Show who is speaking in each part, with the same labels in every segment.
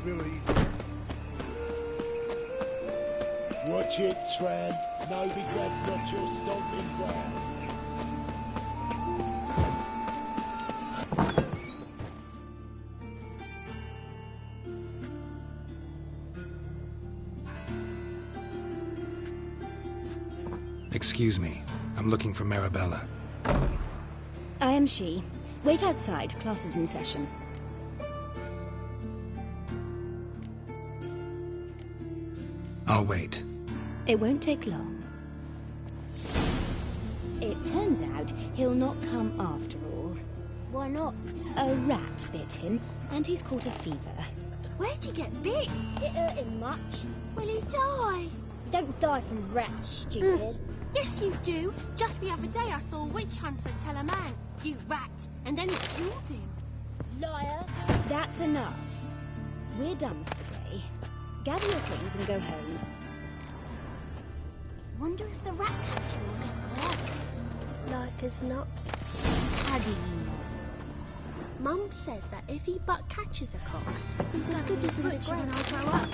Speaker 1: Philly. Watch it, Tran. Novigrad's not your stomping ground.
Speaker 2: Excuse me. I'm looking for Marabella.
Speaker 3: I am she. Wait outside. Class is in session.
Speaker 2: I'll wait.
Speaker 3: It won't take long. It turns out he'll not come after all.
Speaker 4: Why not?
Speaker 3: A rat bit him, and he's caught a fever.
Speaker 4: Where'd he get bit? It hurt him much. Will he die? You don't die from rats, stupid.
Speaker 5: Yes, you do. Just the other day I saw a witch hunter tell a man, "You rat," and then he killed him.
Speaker 4: Liar.
Speaker 3: That's enough. We're done for the day. Gather your things and go home.
Speaker 4: Wonder if the rat catcher will get there.
Speaker 5: Like as not.
Speaker 4: How do you know?
Speaker 5: Mum says that if he but catches a cock, he's as good as a butcher when I grow up.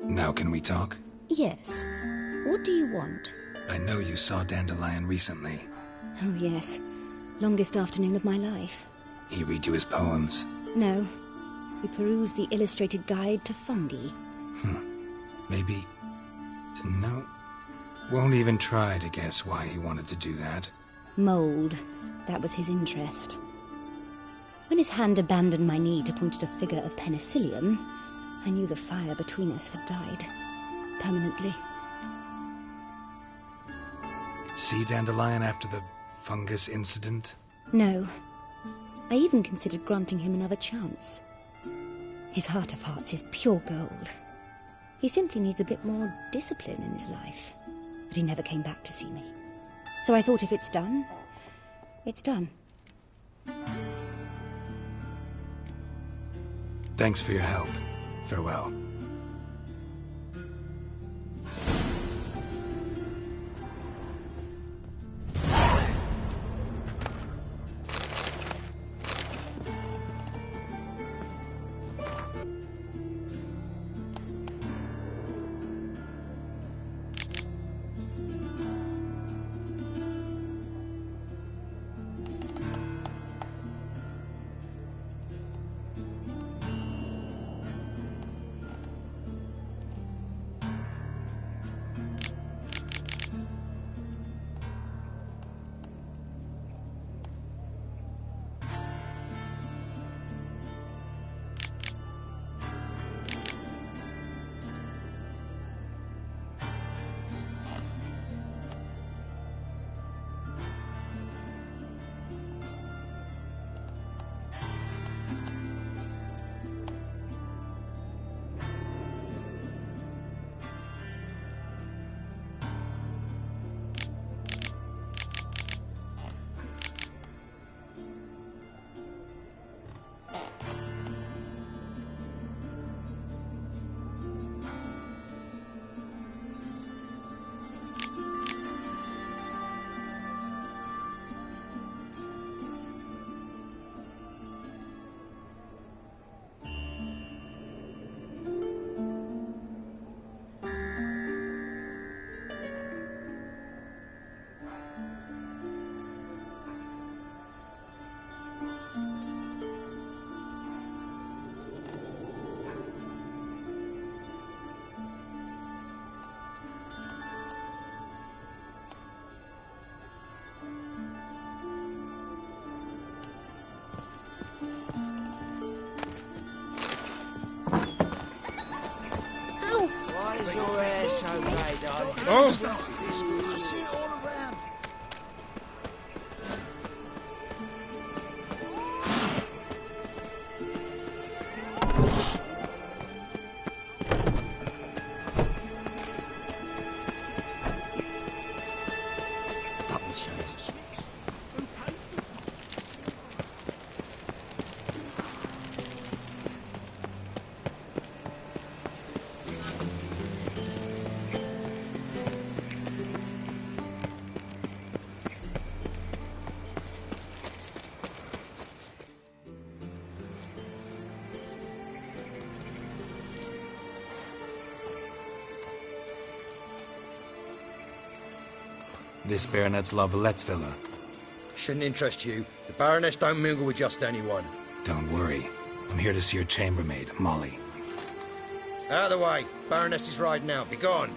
Speaker 2: Now can we talk?
Speaker 3: Yes. What do you want?
Speaker 2: I know you saw Dandelion recently.
Speaker 3: Oh, yes. Longest afternoon of my life.
Speaker 2: He read you his poems?
Speaker 3: No. We perused the illustrated guide to fungi.
Speaker 2: Maybe... No. Won't even try to guess why he wanted to do that.
Speaker 3: Mold. That was his interest. When his hand abandoned my knee to point at a figure of penicillium, I knew the fire between us had died. Permanently.
Speaker 2: See Dandelion after the fungus incident?
Speaker 3: No. I even considered granting him another chance. His heart of hearts is pure gold. He simply needs a bit more discipline in his life. But he never came back to see me. So I thought if it's done, it's done.
Speaker 2: Thanks for your help. Farewell.
Speaker 6: Your hair so grey, darling.
Speaker 1: Oh! I see it all around.
Speaker 2: This Baronet's La Vallette's villa.
Speaker 7: Shouldn't interest you. The Baroness don't mingle with just anyone.
Speaker 2: Don't worry. I'm here to see your chambermaid, Molly.
Speaker 7: Out of the way. Baroness is riding out. Be gone.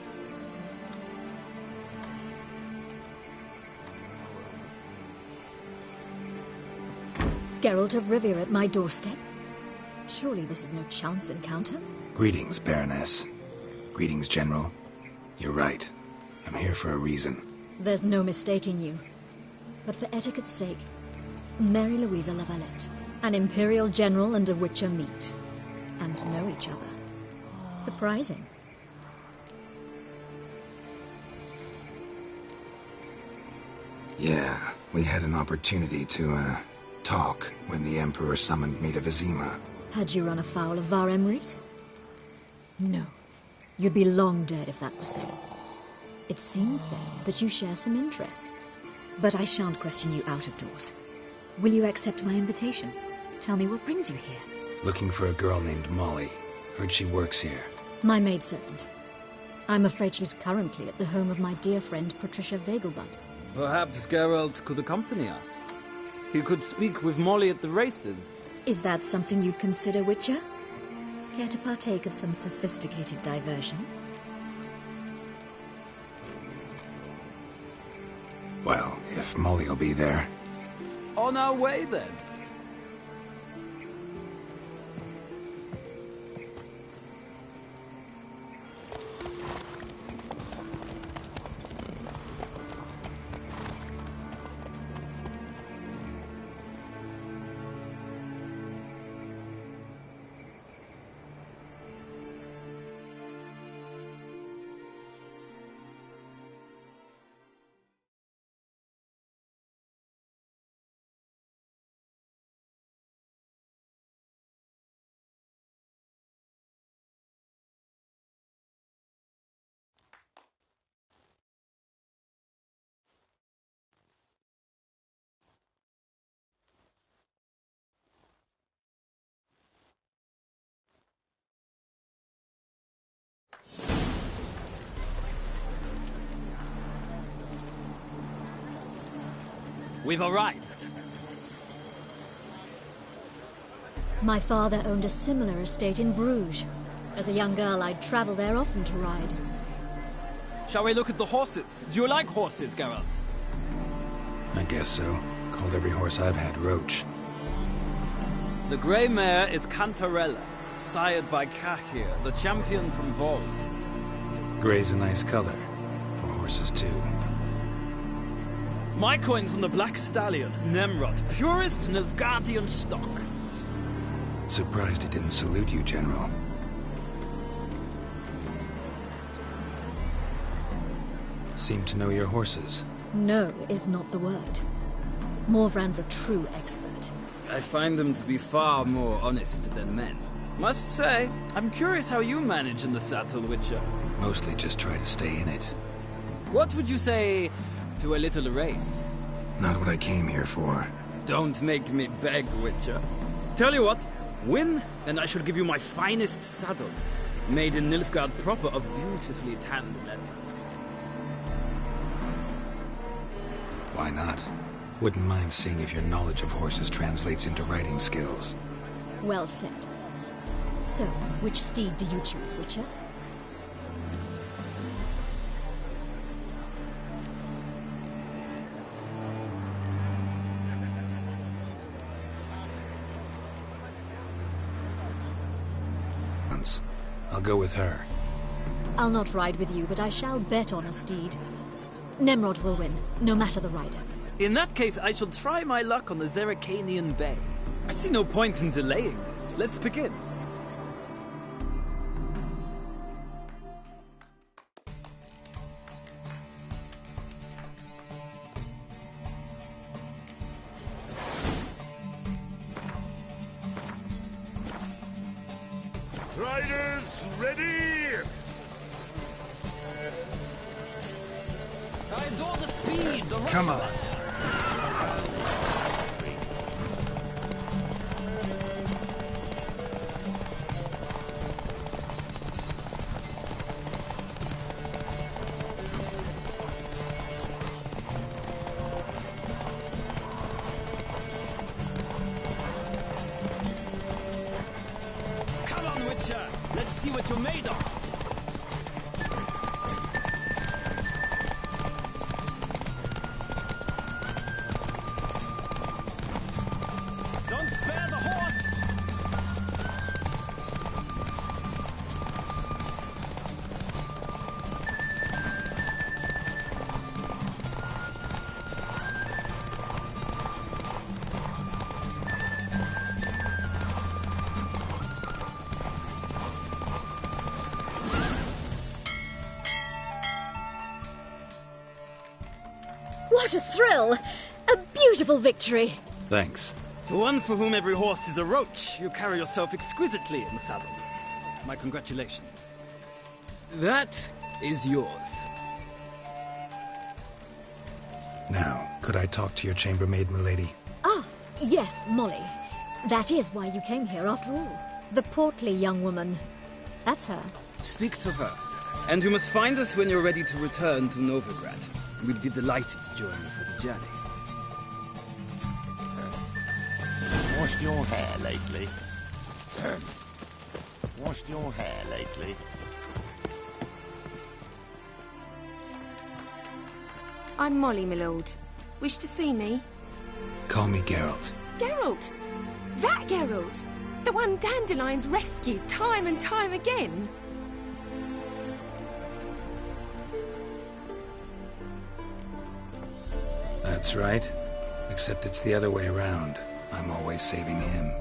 Speaker 8: Geralt of Rivia at my doorstep? Surely this is no chance encounter?
Speaker 2: Greetings, Baroness. Greetings, General. You're right. I'm here for a reason.
Speaker 8: There's no mistaking you. But for etiquette's sake, Mary Louisa La Valette. An Imperial General and a Witcher meet. And know each other. Surprising.
Speaker 2: Yeah, we had an opportunity to, talk when the Emperor summoned me to Vizima.
Speaker 8: Had you run afoul of Var Emreis? No. You'd be long dead if that were so. It seems, then, that you share some interests. But I shan't question you out of doors. Will you accept my invitation? Tell me what brings you here.
Speaker 2: Looking for a girl named Molly. Heard she works here.
Speaker 8: My maidservant. I'm afraid she's currently at the home of my dear friend Patricia Vegelbud.
Speaker 6: Perhaps Geralt could accompany us. He could speak with Molly at the races.
Speaker 8: Is that something you'd consider, Witcher? Care to partake of some sophisticated diversion?
Speaker 2: Well, if Molly'll be there.
Speaker 6: On our way, then. We've arrived.
Speaker 8: My father owned a similar estate in Bruges. As a young girl, I'd travel there often to ride.
Speaker 6: Shall we look at the horses? Do you like horses, Geralt?
Speaker 2: I guess so. Called every horse I've had Roach.
Speaker 6: The grey mare is Cantarella, sired by Cahir, the champion from Vol.
Speaker 2: Grey's a nice color. For horses, too.
Speaker 6: My coin's on the Black Stallion, Nemrod, purest Nilfgaardian stock.
Speaker 2: Surprised he didn't salute you, General. Seem to know your horses.
Speaker 8: No is not the word. Morvran's a true expert.
Speaker 6: I find them to be far more honest than men. Must say, I'm curious how you manage in the saddle, Witcher.
Speaker 2: Mostly just try to stay in it.
Speaker 6: What would you say to a little race?
Speaker 2: Not what I came here for.
Speaker 6: Don't make me beg, Witcher. Tell you what, win, and I shall give you my finest saddle. Made in Nilfgaard proper of beautifully tanned leather.
Speaker 2: Why not? Wouldn't mind seeing if your knowledge of horses translates into riding skills.
Speaker 8: Well said. So, which steed do you choose, Witcher?
Speaker 2: I'll go with her.
Speaker 8: I'll not ride with you, but I shall bet on a steed. Nemrod will win, no matter the rider.
Speaker 6: In that case, I shall try my luck on the Zerrikanian Bay. I see no point in delaying this. Let's begin.
Speaker 1: Riders, ready!
Speaker 6: I adore the speed, the rush.
Speaker 2: Come on.
Speaker 6: Let's see what you're made of. Don't spare the horse!
Speaker 8: What a thrill! A beautiful victory!
Speaker 2: Thanks.
Speaker 6: For one for whom every horse is a roach, you carry yourself exquisitely in the saddle. My congratulations. That is yours.
Speaker 2: Now, could I talk to your chambermaid, milady?
Speaker 8: Ah, yes, Molly. That is why you came here after all. The portly young woman. That's her.
Speaker 6: Speak to her. And you must find us when you're ready to return to Novigrad. We'd be delighted to join you for the journey.
Speaker 1: Washed your hair lately? Washed your hair lately?
Speaker 9: I'm Molly, my lord. Wish to see me?
Speaker 2: Call me Geralt.
Speaker 9: Geralt! That Geralt! The one Dandelion's rescued time and time again!
Speaker 2: That's right. Except it's the other way around. I'm always saving him.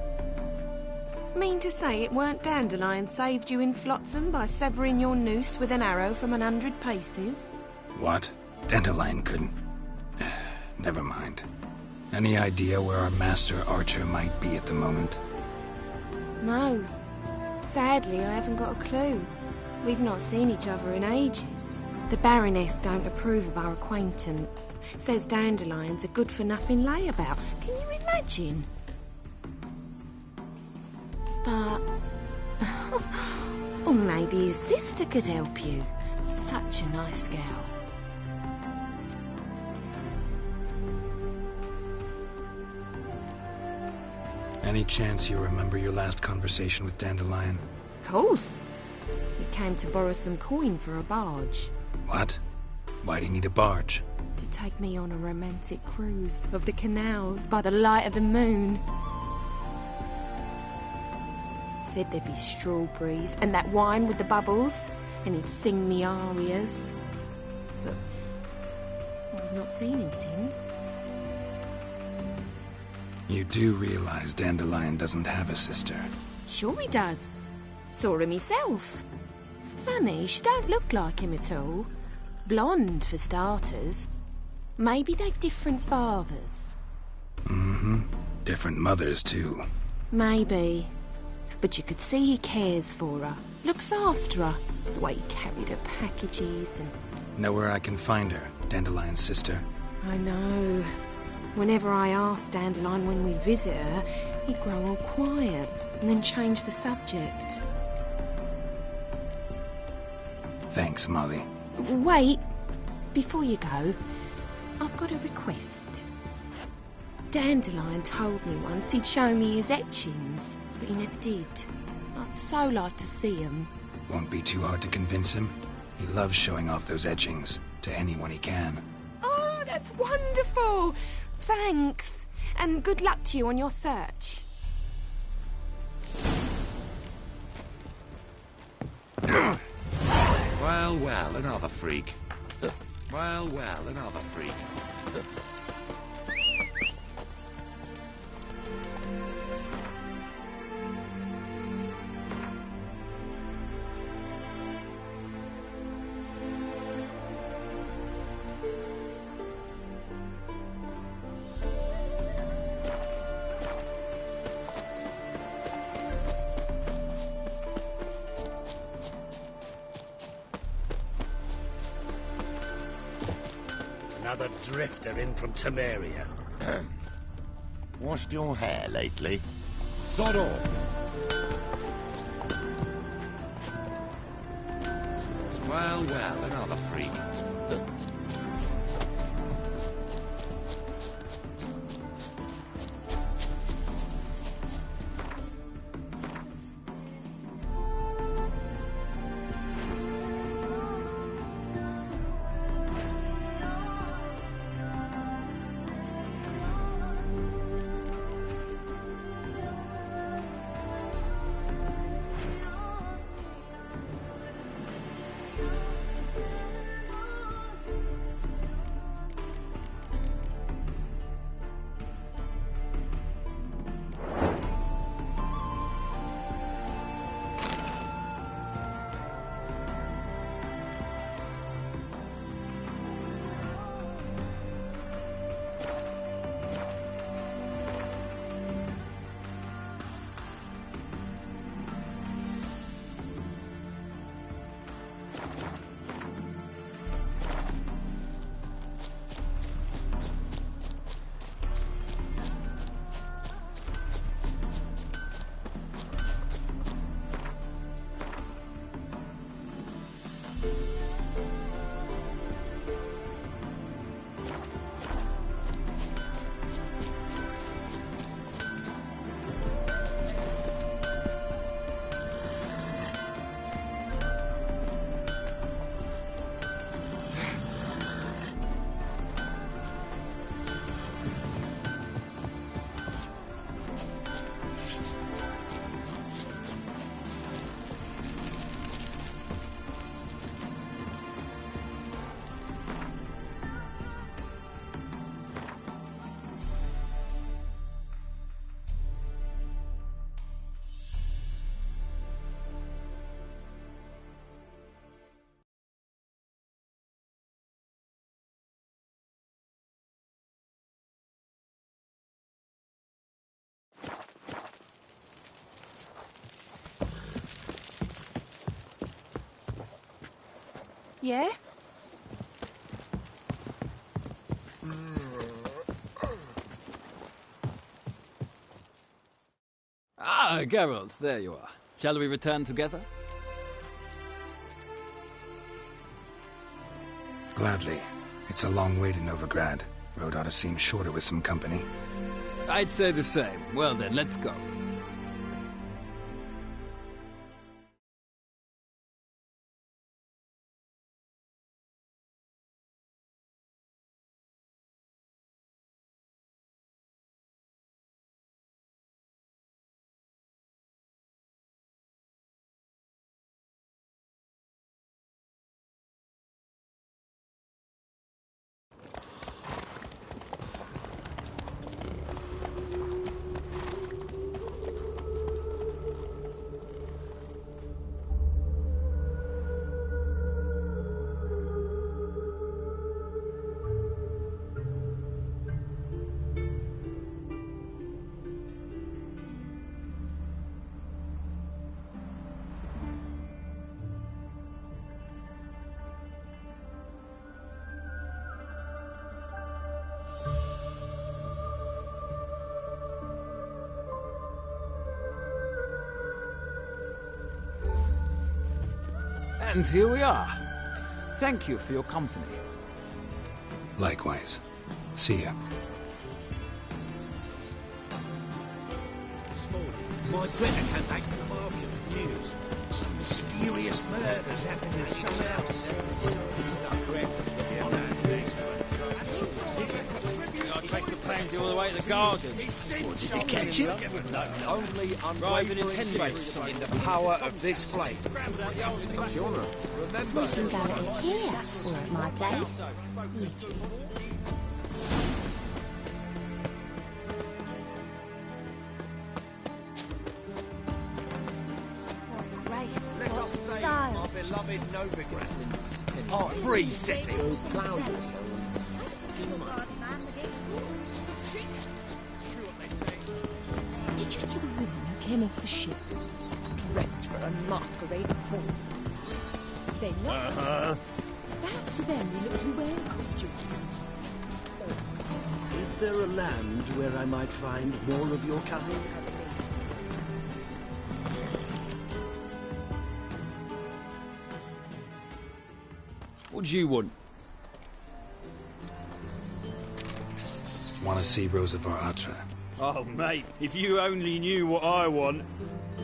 Speaker 9: Mean to say it weren't Dandelion saved you in Flotsam by severing your noose with an arrow from 100 paces?
Speaker 2: What? Dandelion couldn't... Never mind. Any idea where our master archer might be at the moment?
Speaker 9: No. Sadly, I haven't got a clue. We've not seen each other in ages. The Baroness don't approve of our acquaintance. Says Dandelion's a good-for-nothing layabout. Can you imagine? But... or maybe his sister could help you. Such a nice girl.
Speaker 2: Any chance you remember your last conversation with Dandelion?
Speaker 9: Of course. He came to borrow some coin for a barge.
Speaker 2: What? Why do you need a barge?
Speaker 9: To take me on a romantic cruise of the canals by the light of the moon. Said there'd be strawberries and that wine with the bubbles, and he'd sing me arias. But I've not seen him since.
Speaker 2: You do realize Dandelion doesn't have a sister?
Speaker 9: Sure he does. Saw him himself. Funny, she don't look like him at all. Blonde, for starters. Maybe they've different fathers.
Speaker 2: Mm-hmm. Different mothers, too.
Speaker 9: Maybe. But you could see he cares for her. Looks after her. The way he carried her packages and...
Speaker 2: Know where I can find her, Dandelion's sister?
Speaker 9: I know. Whenever I asked Dandelion when we'd visit her, he'd grow all quiet and then change the subject.
Speaker 2: Thanks, Molly.
Speaker 9: Wait. Before you go, I've got a request. Dandelion told me once he'd show me his etchings, but he never did. I'd so like to see them.
Speaker 2: Won't be too hard to convince him. He loves showing off those etchings to anyone he can.
Speaker 9: Oh, that's wonderful! Thanks. And good luck to you on your search.
Speaker 1: Well, well, another freak. Well, well, another freak. Another drifter in from Temeria. Washed your hair lately? Sod off. Well, well, another freak.
Speaker 9: Yeah?
Speaker 6: Ah, Geralt, there you are. Shall we return together?
Speaker 2: Gladly. It's a long way to Novigrad. Road ought to seem shorter with some company.
Speaker 6: I'd say the same. Well then, let's go. And here we are. Thank you for your company.
Speaker 2: Likewise. See ya.
Speaker 1: This morning, my Greta came back from the market with news. Some mysterious murders happening at some house.
Speaker 6: I'll take the pansy all the way to the garden.
Speaker 1: Did you catch him? Only unwavering faith in the power of this flame. Remember,
Speaker 4: We can go in here, or at my place. You choose. What grace,
Speaker 1: let
Speaker 4: what
Speaker 1: us say
Speaker 4: style.
Speaker 1: our beloved Novigrad. Our free city.
Speaker 8: Did you see the women who came off the ship, dressed for a masquerade ball? They looked. Perhaps to them they looked to be wearing costumes.
Speaker 1: Is there a land where I might find more of your kind?
Speaker 6: What do you want?
Speaker 2: Want to see Rosa var Atra?
Speaker 6: Oh, mate, if you only knew what I want.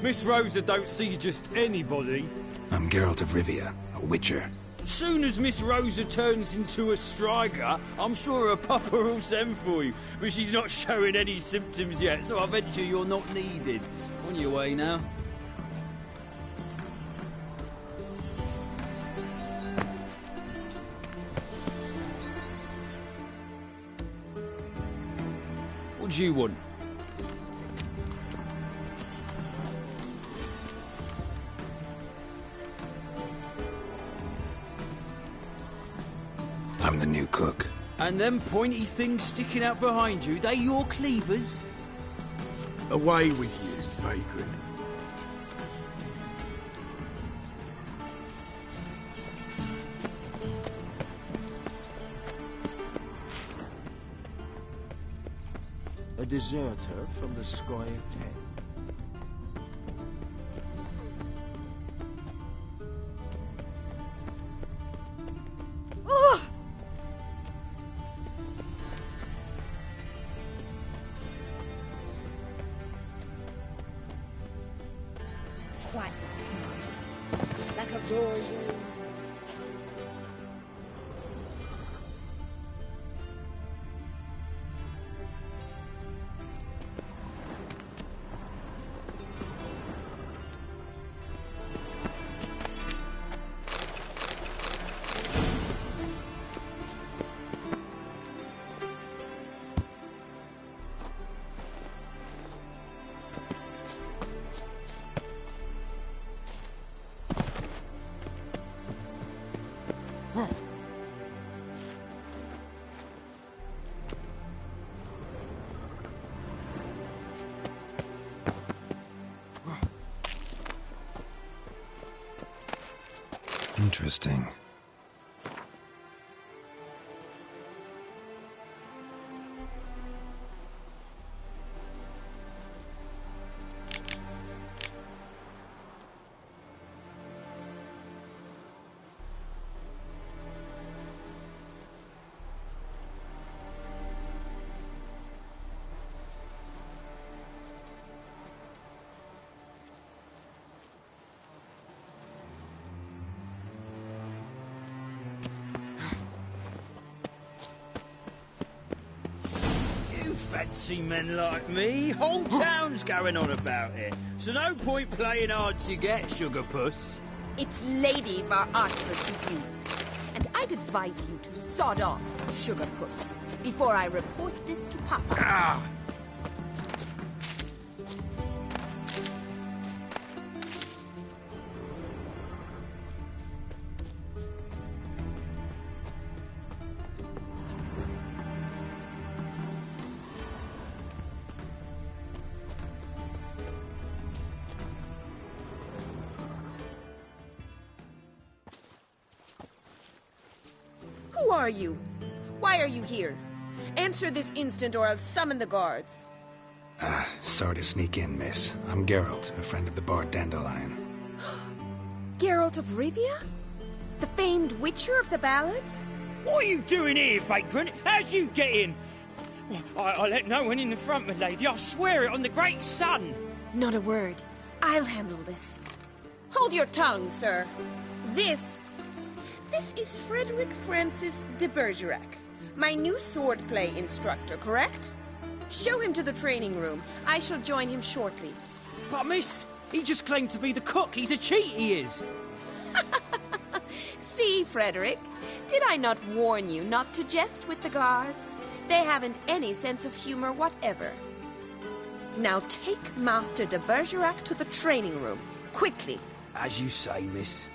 Speaker 6: Miss Rosa don't see just anybody.
Speaker 2: I'm Geralt of Rivia, a witcher.
Speaker 6: Soon as Miss Rosa turns into a striker, I'm sure her papa will send for you. But she's not showing any symptoms yet, so I venture you're not needed. On your way now. What do you want?
Speaker 2: I'm the new cook.
Speaker 6: And them pointy things sticking out behind you, they your cleavers?
Speaker 1: Away with you, vagrant. A deserter from the Squire 10.
Speaker 3: Quite the smile. Like a royal.
Speaker 2: Interesting.
Speaker 6: fancy men like me. Whole town's going on about it. So no point playing hard to get, sugar puss.
Speaker 9: It's Lady Archer to you. And I'd advise you to sod off, sugar puss, before I report this to Papa.
Speaker 6: Ah!
Speaker 9: Who are you? Why are you here? Answer this instant or I'll summon the guards.
Speaker 2: Sorry to sneak in, miss. I'm Geralt, a friend of the bard Dandelion.
Speaker 9: Geralt of Rivia? The famed witcher of the ballads?
Speaker 6: What are you doing here, vagrant? How'd you get in? I let no one in the front, my lady. I swear it on the great sun.
Speaker 9: Not a word. I'll handle this. Hold your tongue, sir. This is Frederick Francis de Bergerac, my new swordplay instructor, correct? Show him to the training room. I shall join him shortly.
Speaker 6: But, miss, he just claimed to be the cook. He's a cheat, he is.
Speaker 9: See, Frederick, did I not warn you not to jest with the guards? They haven't any sense of humor whatever. Now take Master de Bergerac to the training room, quickly.
Speaker 6: As you say, miss.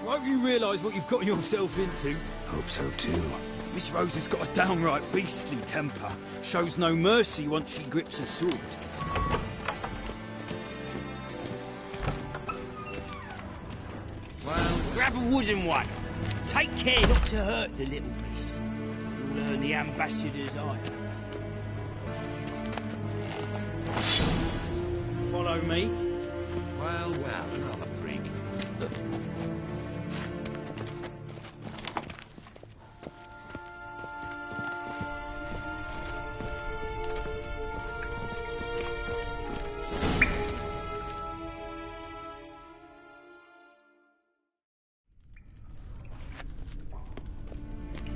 Speaker 6: Won't you realise what you've got yourself into?
Speaker 2: Hope so, too.
Speaker 6: Miss Rose has got a downright beastly temper. Shows no mercy once she grips a sword. Well, grab a wooden one. Take care not to hurt the little miss. You'll earn the ambassador's ire. Follow me.
Speaker 1: Well, another freak.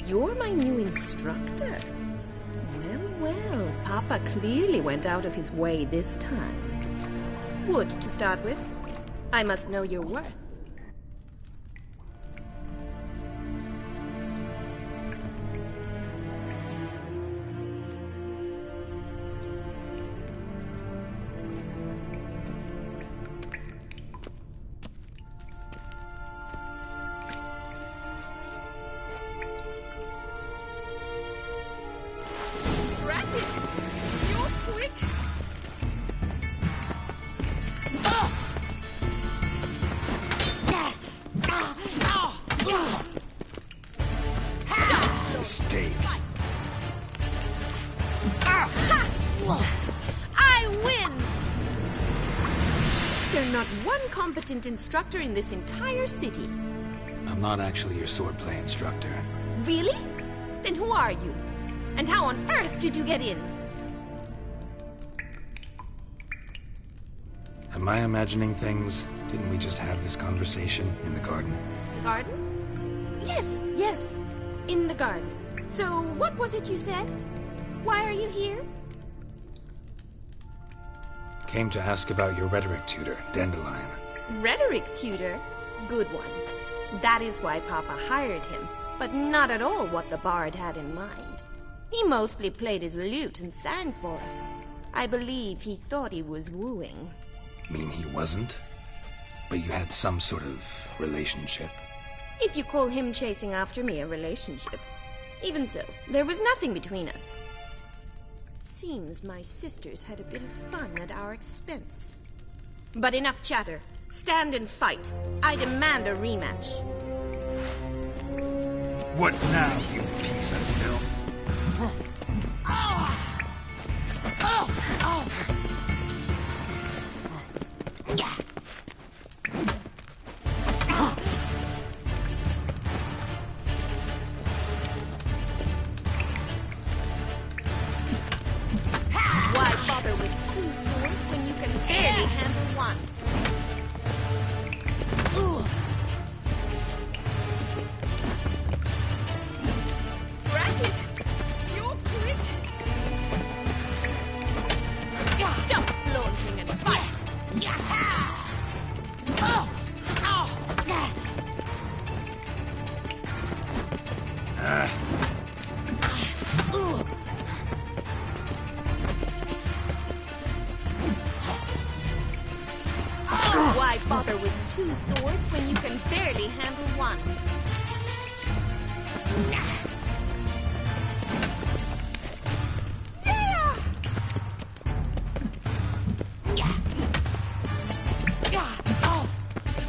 Speaker 9: You're my new instructor? Well, Papa clearly went out of his way this time. Wood, to start with. I must know your worth. Drat it! You're quick!
Speaker 2: Mistake.
Speaker 9: I win! Is there not one competent instructor in this entire city?
Speaker 2: I'm not actually your swordplay instructor.
Speaker 9: Really? Then who are you? And how on earth did you get in?
Speaker 2: Am I imagining things? Didn't we just have this conversation in the garden?
Speaker 9: The garden? Yes. In the garden. So, what was it you said? Why are you here?
Speaker 2: Came to ask about your rhetoric tutor, Dandelion.
Speaker 9: Rhetoric tutor? Good one. That is why Papa hired him, but not at all what the bard had in mind. He mostly played his lute and sang for us. I believe he thought he was wooing.
Speaker 2: Mean he wasn't? But you had some sort of relationship?
Speaker 9: If you call him chasing after me a relationship. Even so, there was nothing between us. Seems my sisters had a bit of fun at our expense. But enough chatter. Stand and fight. I demand a rematch.
Speaker 1: What now, you piece of filth?
Speaker 5: handle one. Granted, you're quick. Stop flaunting and fight. Why bother with two swords when you can barely handle one?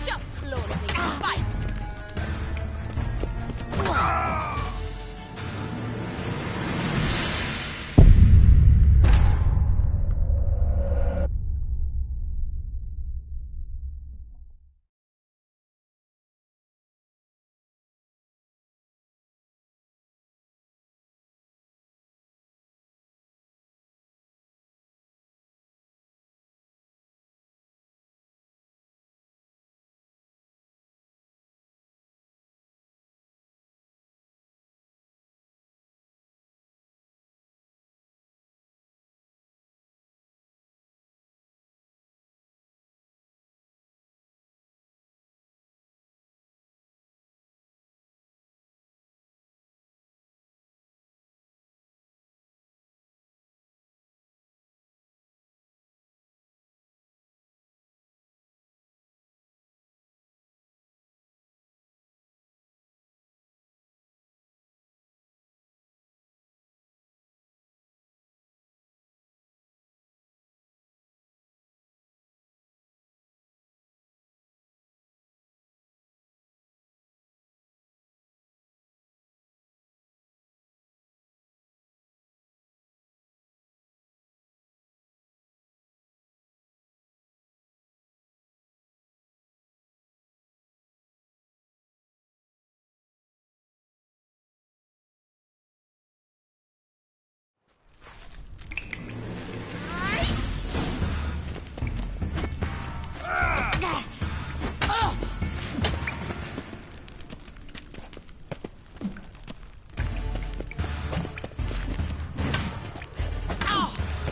Speaker 5: Stop flaunting and fight.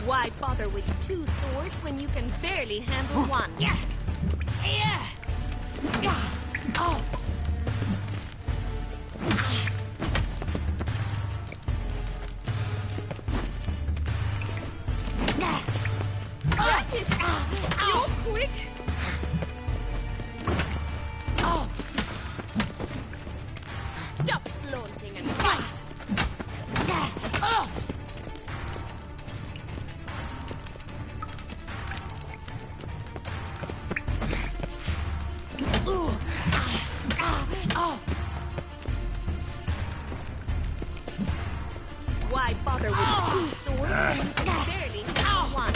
Speaker 5: Why bother with two swords when you can barely handle one? Granted, you're quick. Stop flaunting and fight. Why bother with two swords when you can barely handle one?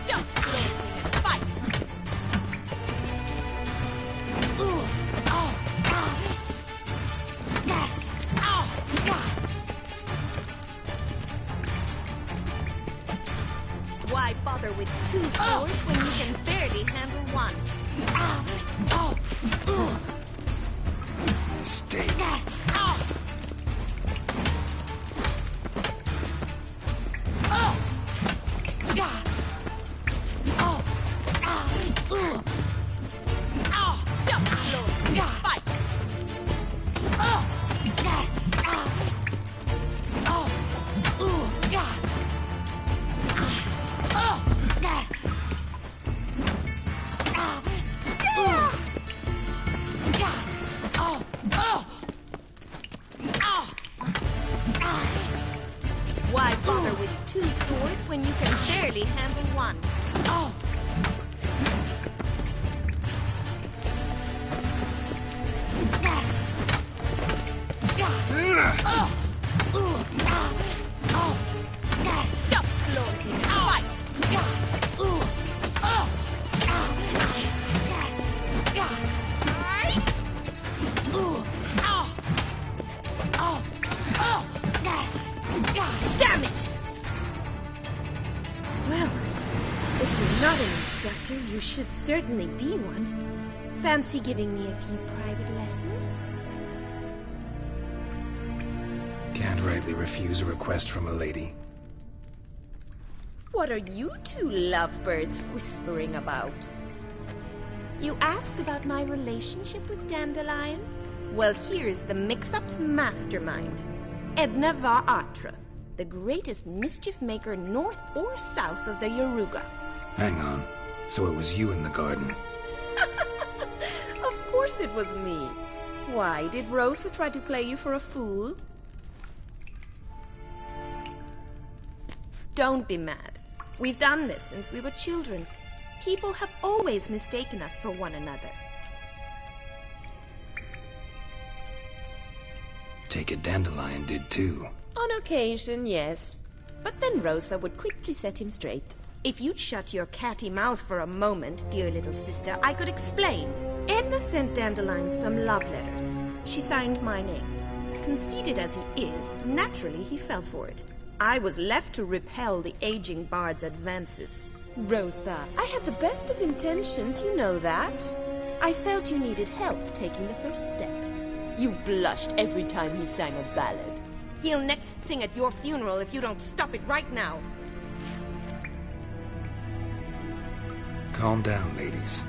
Speaker 5: Stop flaunting and fight. Why bother with two swords when you can barely handle one?
Speaker 2: Mistake.
Speaker 5: Stop flaunting and fight. Why bother with two swords when you can barely handle one?
Speaker 9: instructor, you should certainly be one. Fancy giving me a few private lessons?
Speaker 2: Can't rightly refuse a request from a lady.
Speaker 9: What are you two lovebirds whispering about? You asked about my relationship with Dandelion? Well, here's the mix-up's mastermind. Edna var Atra, the greatest mischief maker north or south of the Yaruga.
Speaker 2: Hang on. So it was you in the garden?
Speaker 9: Of course it was me. Why, did Rosa try to play you for a fool? Don't be mad. We've done this since we were children. People have always mistaken us for one another.
Speaker 2: Take it Dandelion did too.
Speaker 9: On occasion, yes. But then Rosa would quickly set him straight. If you'd shut your catty mouth for a moment, dear little sister, I could explain. Edna sent Dandelion some love letters. She signed my name. Conceited as he is, naturally he fell for it. I was left to repel the aging bard's advances. Rosa, I had the best of intentions, you know that. I felt you needed help taking the first step. You blushed every time he sang a ballad. He'll next sing at your funeral if you don't stop it right now.
Speaker 2: Calm down, ladies.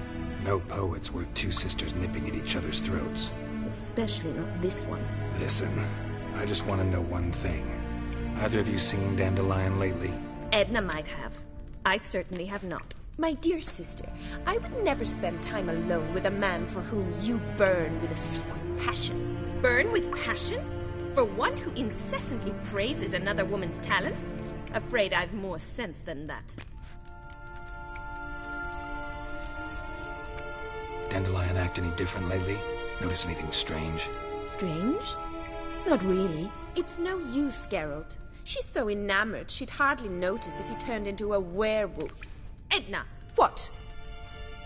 Speaker 2: No poet's worth two sisters nipping at each other's throats.
Speaker 9: Especially not this one.
Speaker 2: Listen, I just want to know one thing. Either of you seen Dandelion lately?
Speaker 9: Edna might have. I certainly have not. My dear sister, I would never spend time alone with a man for whom you burn with a secret passion. Burn with passion? For one who incessantly praises another woman's talents? Afraid I've more sense than that.
Speaker 2: Dandelion act any different lately? Notice anything strange?
Speaker 9: Strange? Not really. It's no use, Geralt. She's so enamored she'd hardly notice if he turned into a werewolf. Edna! What?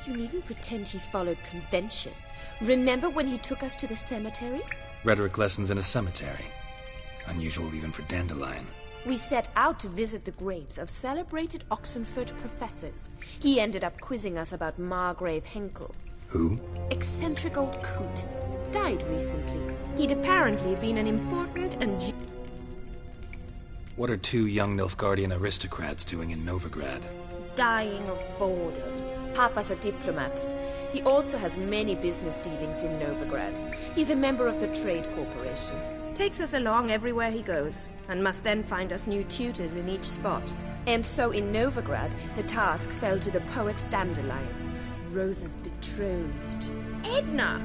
Speaker 9: You needn't pretend he followed convention. Remember when he took us to the cemetery?
Speaker 2: Rhetoric lessons in a cemetery. Unusual even for Dandelion.
Speaker 9: We set out to visit the graves of celebrated Oxenford professors. He ended up quizzing us about Margrave Henkel.
Speaker 2: Who?
Speaker 9: Eccentric old coot. Died recently. He'd apparently been an important and...
Speaker 2: What are two young Nilfgaardian aristocrats doing in Novigrad?
Speaker 9: Dying of boredom. Papa's a diplomat. He also has many business dealings in Novigrad. He's a member of the Trade Corporation. Takes us along everywhere he goes, and must then find us new tutors in each spot. And so in Novigrad, the task fell to the poet Dandelion, Rosa's betrothed. Edna!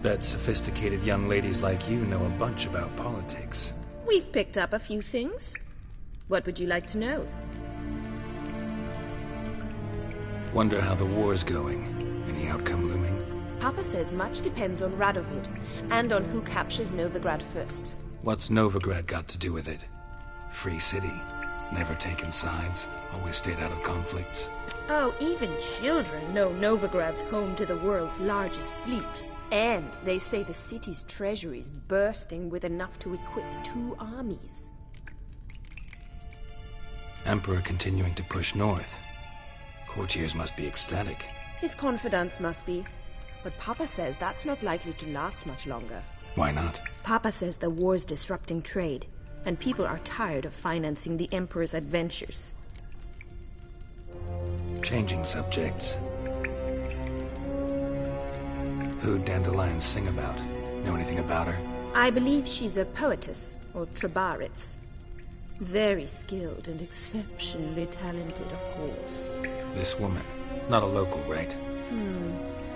Speaker 2: Bet sophisticated young ladies like you know a bunch about politics.
Speaker 9: We've picked up a few things. What would you like to know?
Speaker 2: Wonder how the war's going. Any outcome looming?
Speaker 9: Papa says much depends on Radovid, and on who captures Novigrad first.
Speaker 2: What's Novigrad got to do with it? Free city. Never taken sides. Always stayed out of conflicts.
Speaker 9: Oh, even children know Novigrad's home to the world's largest fleet. And they say the city's treasury's bursting with enough to equip 2 armies.
Speaker 2: Emperor continuing to push north. Courtiers must be ecstatic.
Speaker 9: His confidants must be. But Papa says that's not likely to last much longer.
Speaker 2: Why not?
Speaker 9: Papa says the war's disrupting trade, and people are tired of financing the Emperor's adventures.
Speaker 2: Changing subjects. Who'd Dandelion sing about? Know anything about her?
Speaker 9: I believe she's a poetess, or Trebaritz. Very skilled and exceptionally talented, of course.
Speaker 2: This woman. Not a local, right?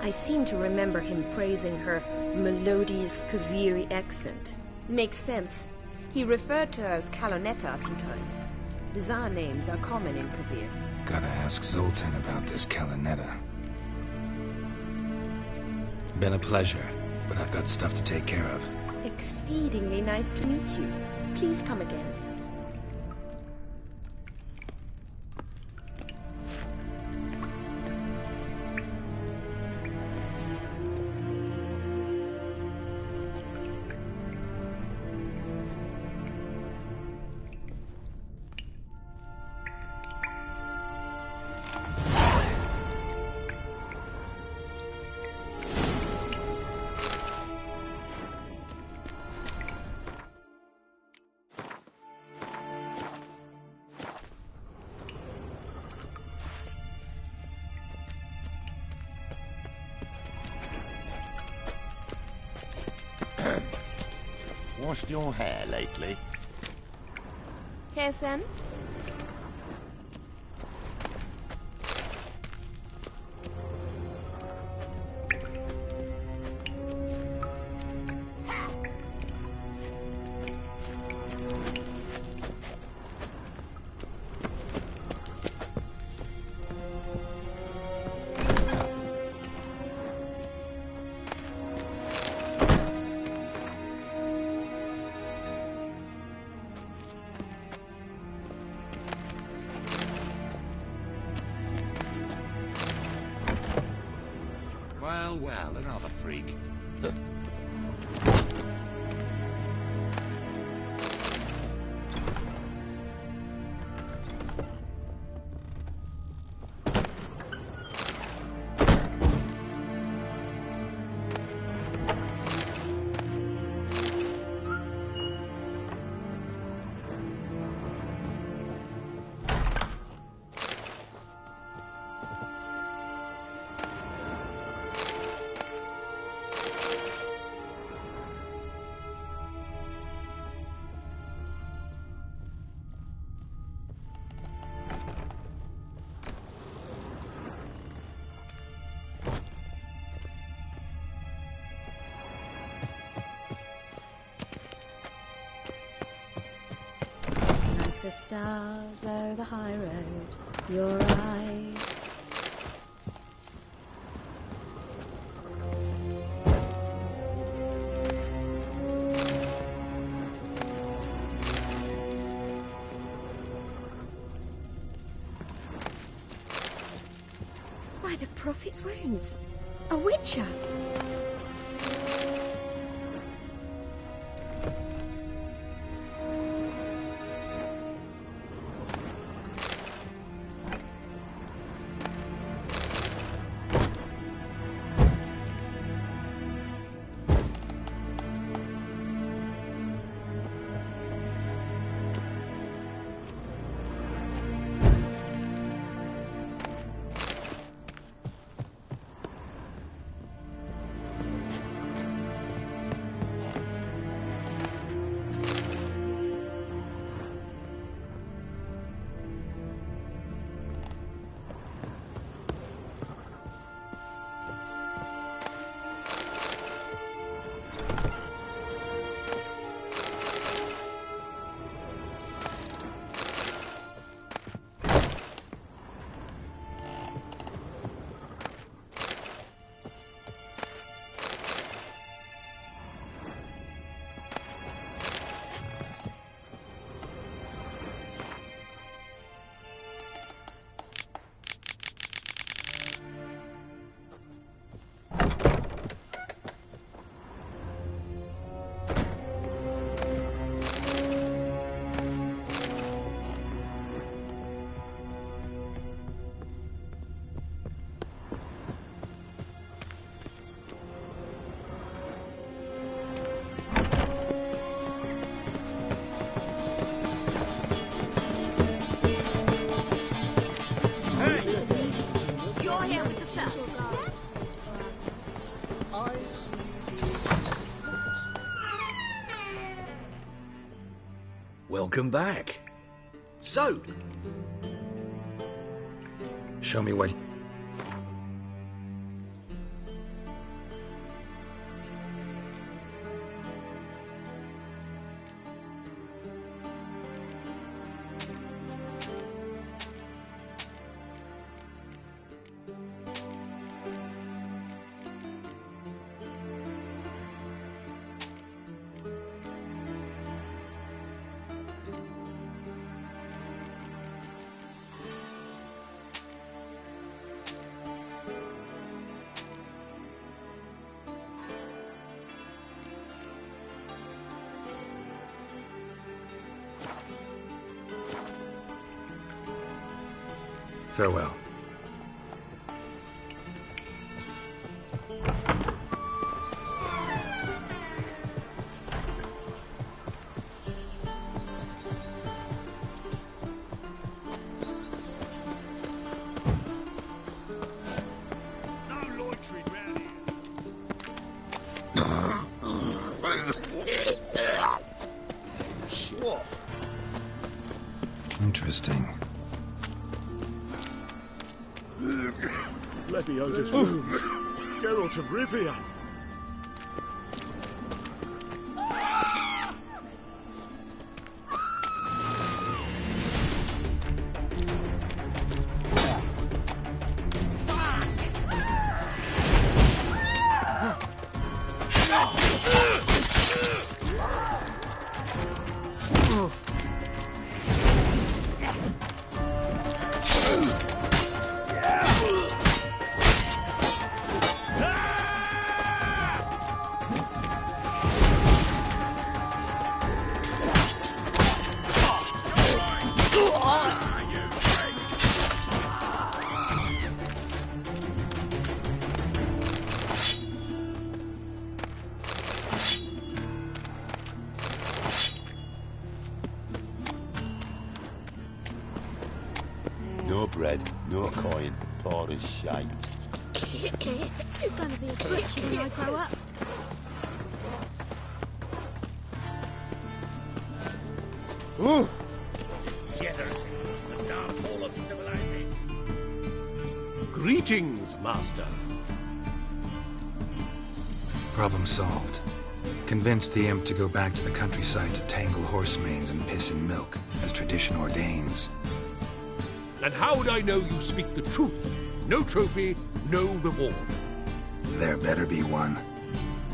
Speaker 9: I seem to remember him praising her melodious Kaviri accent. Makes sense. He referred to her as Calonetta a few times. Bizarre names are common in Kavir.
Speaker 2: Gotta ask Zoltan about this Calonetta. Been a pleasure, but I've got stuff to take care of.
Speaker 9: Exceedingly nice to meet you. Please come again.
Speaker 10: washed your hair lately?
Speaker 9: Kirsten?
Speaker 10: Well, another freak.
Speaker 8: The stars o'er the high road, your eyes.
Speaker 3: By the prophet's wounds, a witcher.
Speaker 1: Welcome back. So,
Speaker 2: Show me what... Farewell. Interesting.
Speaker 1: Lebioda's wounds. Geralt of Rivia.
Speaker 10: No bread, no coin, poor as shite.
Speaker 4: You're gonna be a butcher when I grow up.
Speaker 1: Ooh! Degeneracy, the downfall of civilization. Greetings, Master.
Speaker 2: Problem solved. Convinced the imp to go back to the countryside to tangle horse manes and piss in milk, as tradition ordains.
Speaker 1: And how would I know you speak the truth? No trophy, no reward.
Speaker 2: There better be one,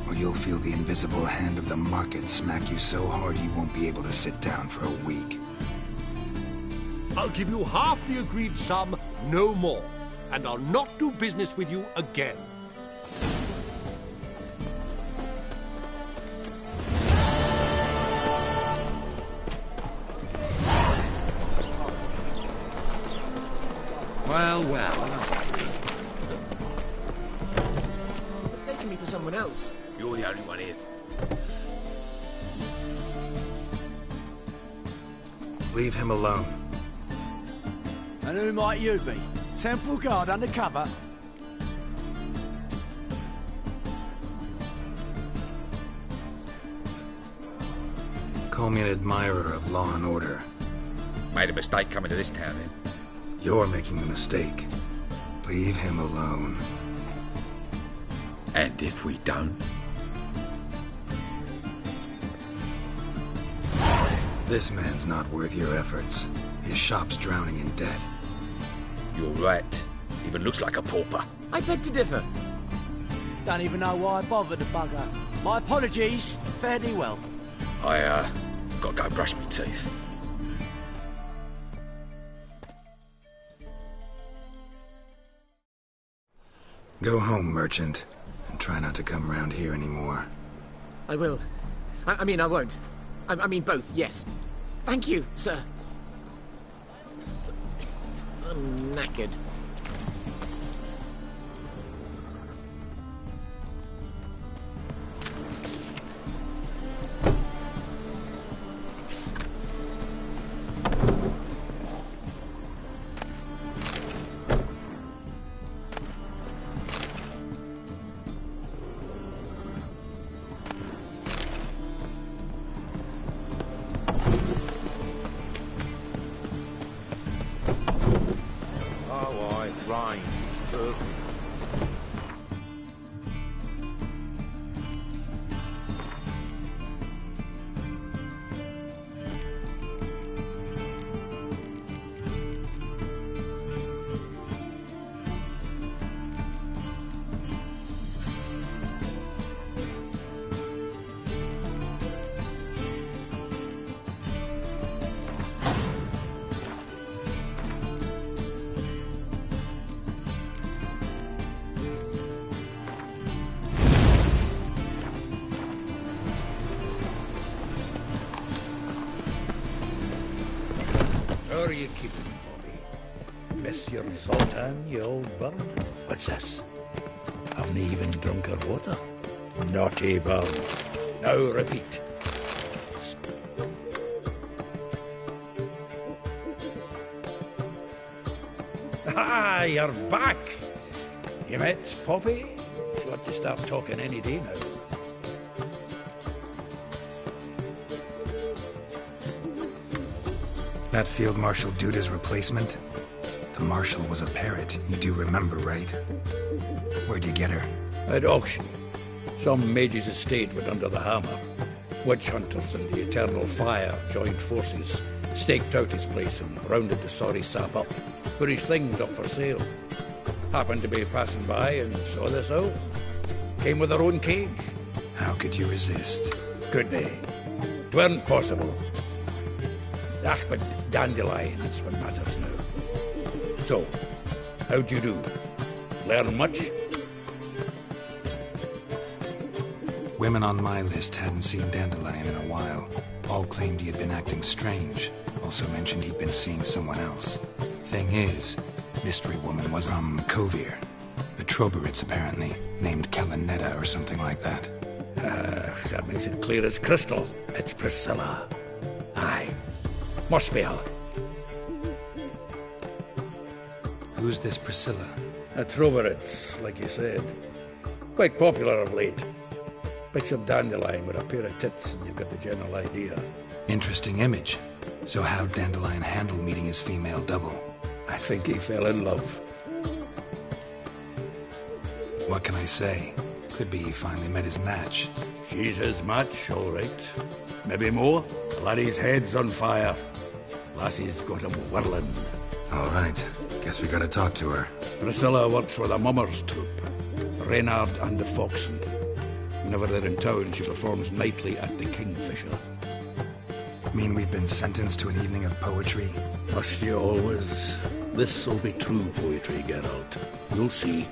Speaker 2: or you'll feel the invisible hand of the market smack you so hard you won't be able to sit down for a week.
Speaker 1: I'll give you half the agreed sum, no more. And I'll not do business with you again.
Speaker 10: Well, well.
Speaker 11: Mistaking me for someone else.
Speaker 6: You're the only one here.
Speaker 2: Leave him alone.
Speaker 12: And who might you be? Temple Guard undercover?
Speaker 2: Call me an admirer of law and order.
Speaker 6: Made a mistake coming to this town, then.
Speaker 2: You're making the mistake. Leave him alone.
Speaker 6: And if we don't?
Speaker 2: This man's not worth your efforts. His shop's drowning in debt.
Speaker 6: You're right. Even looks like a pauper.
Speaker 11: I beg to differ.
Speaker 12: Don't even know why I bothered the bugger. My apologies. Fare thee well.
Speaker 6: I, gotta go brush my teeth.
Speaker 2: Go home, merchant, and try not to come round here anymore.
Speaker 11: I will. I mean, I won't. I mean both, yes. Thank you, sir. I'm knackered.
Speaker 1: How are you keeping, Bobby? Miss your Zoltan, you old bird? What's this? Haven't even drunk her water? Naughty bird. Now repeat. Ah, you're back. You met Poppy? She ought to start talking any day now.
Speaker 2: That Field Marshal Duda's replacement? The Marshal was a parrot, you do remember, right? Where'd you get her?
Speaker 1: At auction. Some mage's estate went under the hammer. Witch hunters and the Eternal Fire joined forces, staked out his place and rounded the sorry sap up, put his things up for sale. Happened to be passing by and saw this out. Came with her own cage.
Speaker 2: How could you resist?
Speaker 1: Could they? 'Tweren't possible. But dandelions what matters now. So, how'd you do? Learn much?
Speaker 2: Women on my list hadn't seen Dandelion in a while. All claimed he had been acting strange. Also mentioned he'd been seeing someone else. Thing is, mystery woman was, Kovir. A Troberitz, apparently, named Kalanetta or something like that.
Speaker 1: That makes it clear as crystal. It's Priscilla. Aye. Must be her.
Speaker 2: Who's this Priscilla?
Speaker 1: A Troberitz, like you said. Quite popular of late. Picture Dandelion with a pair of tits and you've got the general idea.
Speaker 2: Interesting image. So how'd Dandelion handle meeting his female double?
Speaker 1: I think he fell in love.
Speaker 2: What can I say? Could be he finally met his match.
Speaker 1: She's his match, all right. Maybe more. Laddie's head's on fire. Lassie's got him whirling.
Speaker 2: All right. Guess we gotta talk to her.
Speaker 1: Priscilla works for the Mummers troupe. Reynard and the Foxen. Whenever they're in town, she performs nightly at the Kingfisher.
Speaker 2: Mean we've been sentenced to an evening of poetry?
Speaker 1: Must you always? This'll be true poetry, Geralt. You'll see.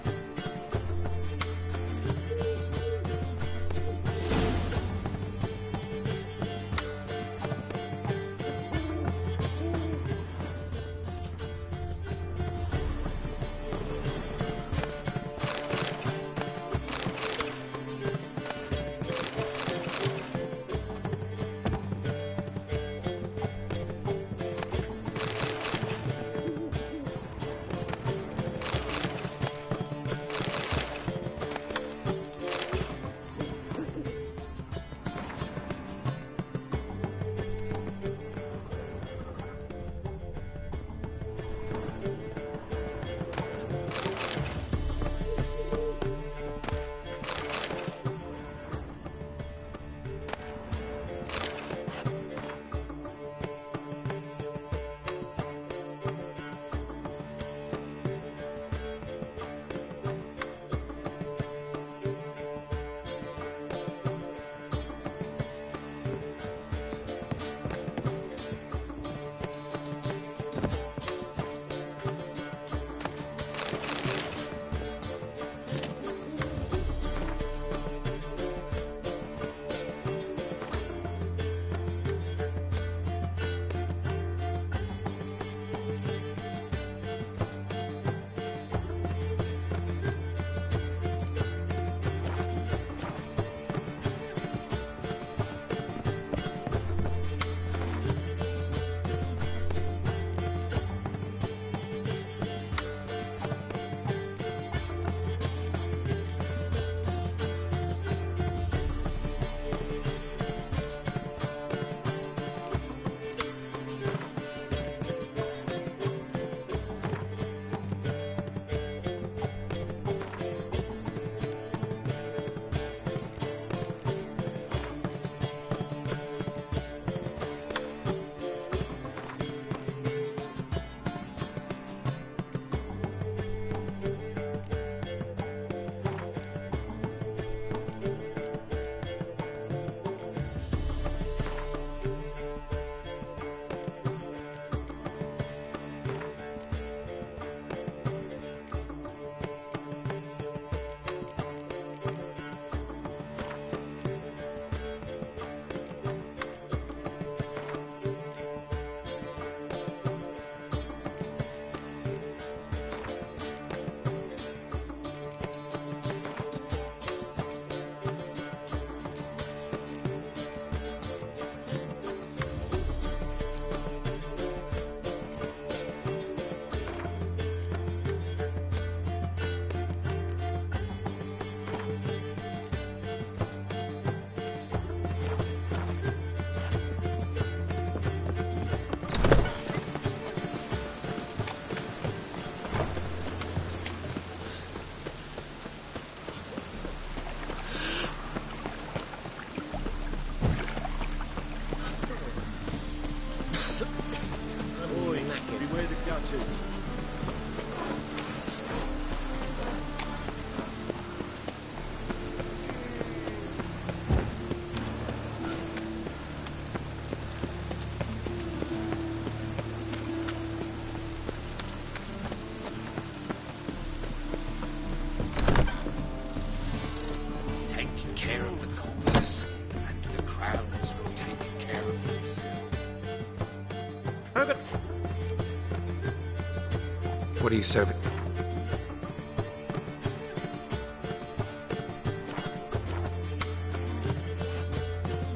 Speaker 2: What are you serving?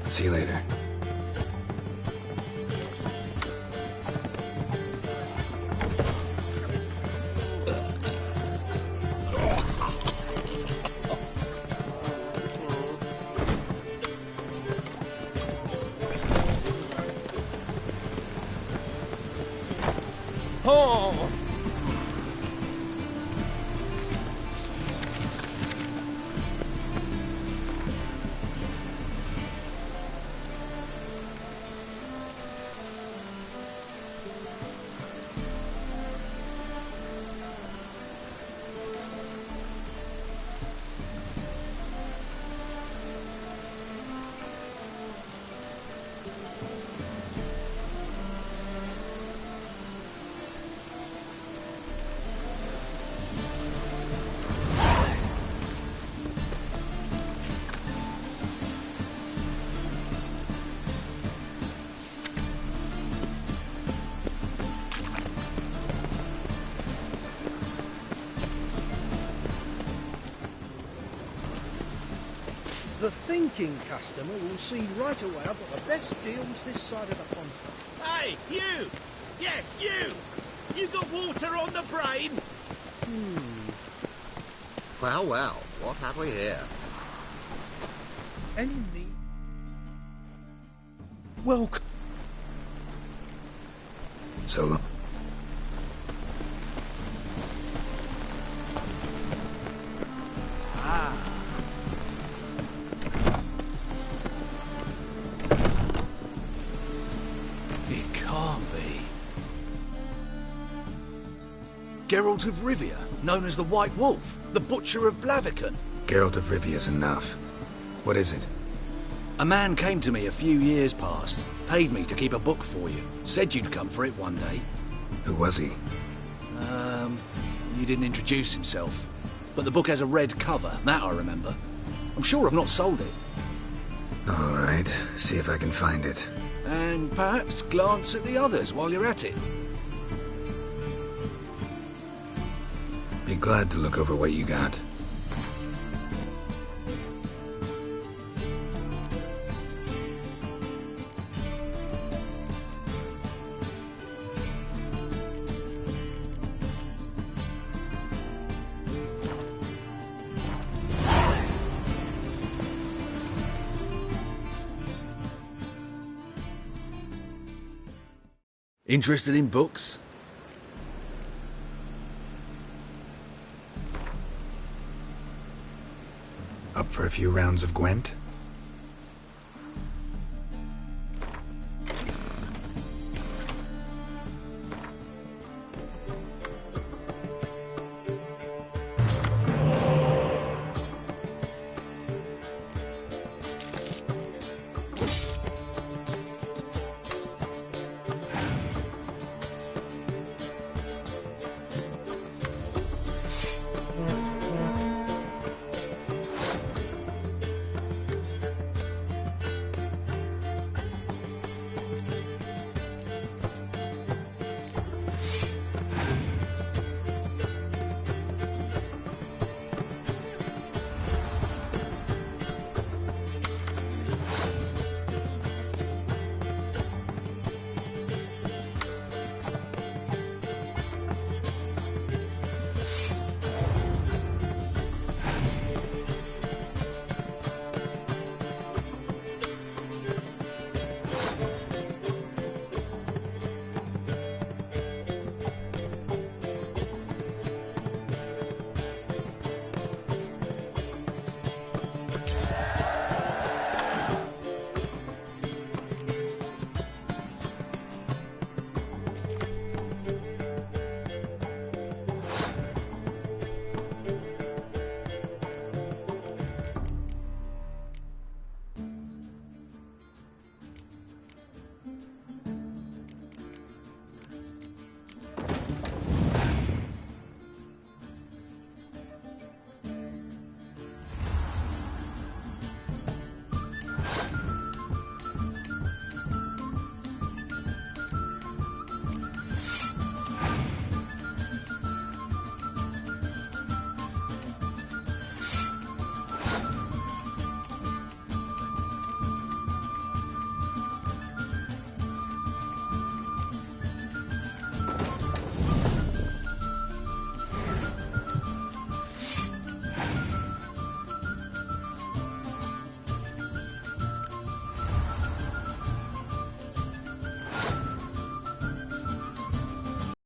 Speaker 2: See you later.
Speaker 11: Oh!
Speaker 13: The thinking customer will see right away I've got the best deals this side of the pond.
Speaker 14: Hey, you! Yes, you! You got water on the brain?
Speaker 15: Well, well, what have we here?
Speaker 13: Any need? Welcome.
Speaker 2: So long.
Speaker 14: It can't be. Geralt of Rivia, known as the White Wolf, the Butcher of Blaviken.
Speaker 2: Geralt of Rivia's enough. What is it?
Speaker 14: A man came to me a few years past, paid me to keep a book for you, said you'd come for it one day.
Speaker 2: Who was he?
Speaker 14: He didn't introduce himself. But the book has a red cover, that I remember. I'm sure I've not sold it.
Speaker 2: All right, see if I can find it.
Speaker 14: And perhaps glance at the others while you're at it.
Speaker 2: Be glad to look over what you got.
Speaker 14: Interested in books?
Speaker 2: Up for a few rounds of Gwent?